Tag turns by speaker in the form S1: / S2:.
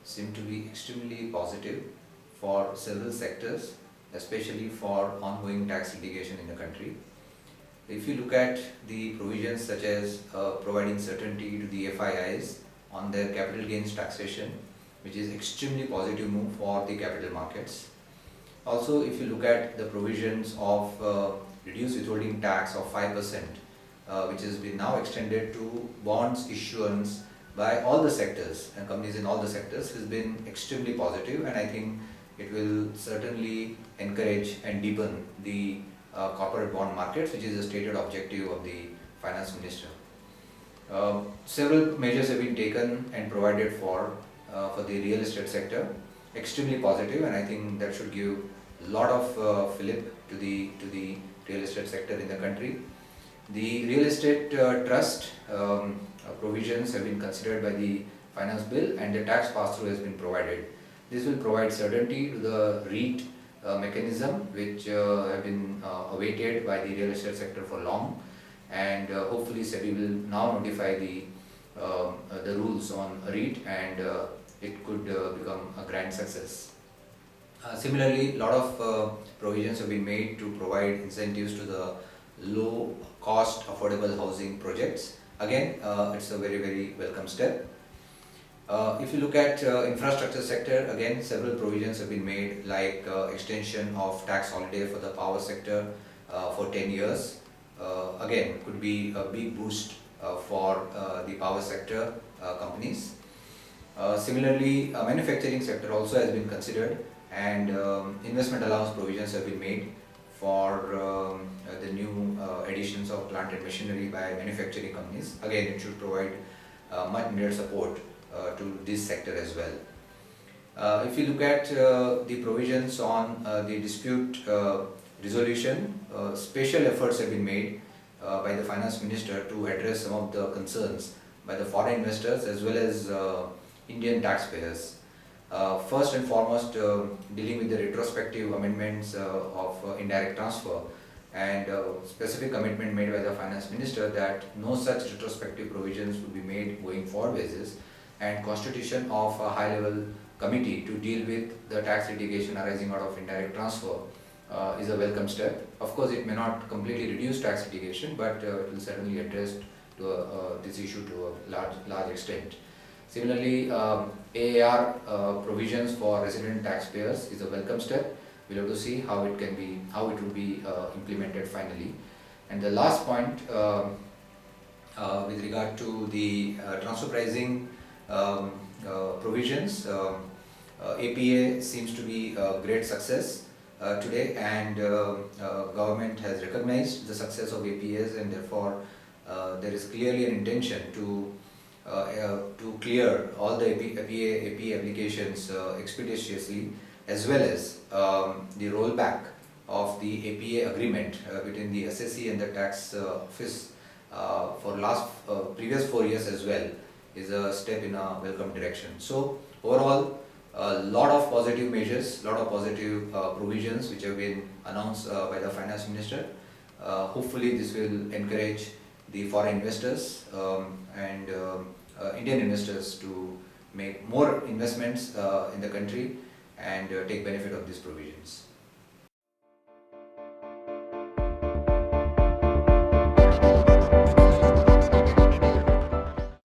S1: seem to be extremely positive for several sectors, especially for ongoing tax litigation in the country. If you look at the provisions such as providing certainty to the FIIs on their capital gains taxation, which is extremely positive move for the capital markets. Also, if you look at the provisions of reduced withholding tax of 5%, which has been now extended to bonds issuance by all the sectors and companies in all the sectors, has been extremely positive, and I think it will certainly encourage and deepen the corporate bond markets, which is the stated objective of the finance minister. Several measures have been taken and provided for the real estate sector, extremely positive, and I think that should give a lot of fillip to the real estate sector in the country. The real estate trust provisions have been considered by the finance bill, and the tax pass-through has been provided. This will provide certainty to the REIT mechanism, which have been awaited by the real estate sector for long, and hopefully SEBI will now notify the rules on REIT, and it could become a grand success. Similarly, a lot of provisions have been made to provide incentives to the low cost affordable housing projects. Again, it's a very welcome step. If you look at infrastructure sector, again several provisions have been made, like extension of tax holiday for the power sector for 10 years. Again, could be a big boost for the power sector companies. Similarly, manufacturing sector also has been considered, and investment allowance provisions have been made for the new additions of plant and machinery by manufacturing companies. Again, it should provide much needed support to this sector as well. If you look at the provisions on the dispute resolution, special efforts have been made by the finance minister to address some of the concerns by the foreign investors as well as Indian taxpayers. First and foremost, dealing with the retrospective amendments of indirect transfer, and specific commitment made by the finance minister that no such retrospective provisions would be made going forward basis, and constitution of a high-level committee to deal with the tax litigation arising out of indirect transfer is a welcome step. Of course, it may not completely reduce tax litigation, but it will certainly address this issue to a large extent. Similarly, AAR provisions for resident taxpayers is a welcome step. We'll have to see how it will be implemented finally. And the last point, with regard to the transfer pricing provisions, APA seems to be a great success today, and government has recognized the success of APAs, and therefore there is clearly an intention to clear all the APA applications expeditiously, as well as the rollback of the APA agreement between the SSC and the tax office for previous 4 years as well is a step in a welcome direction. So overall, a lot of positive measures, lot of positive provisions which have been announced by the finance minister. Hopefully this will encourage the foreign investors and Indian investors to make more investments in the country and take benefit of these provisions.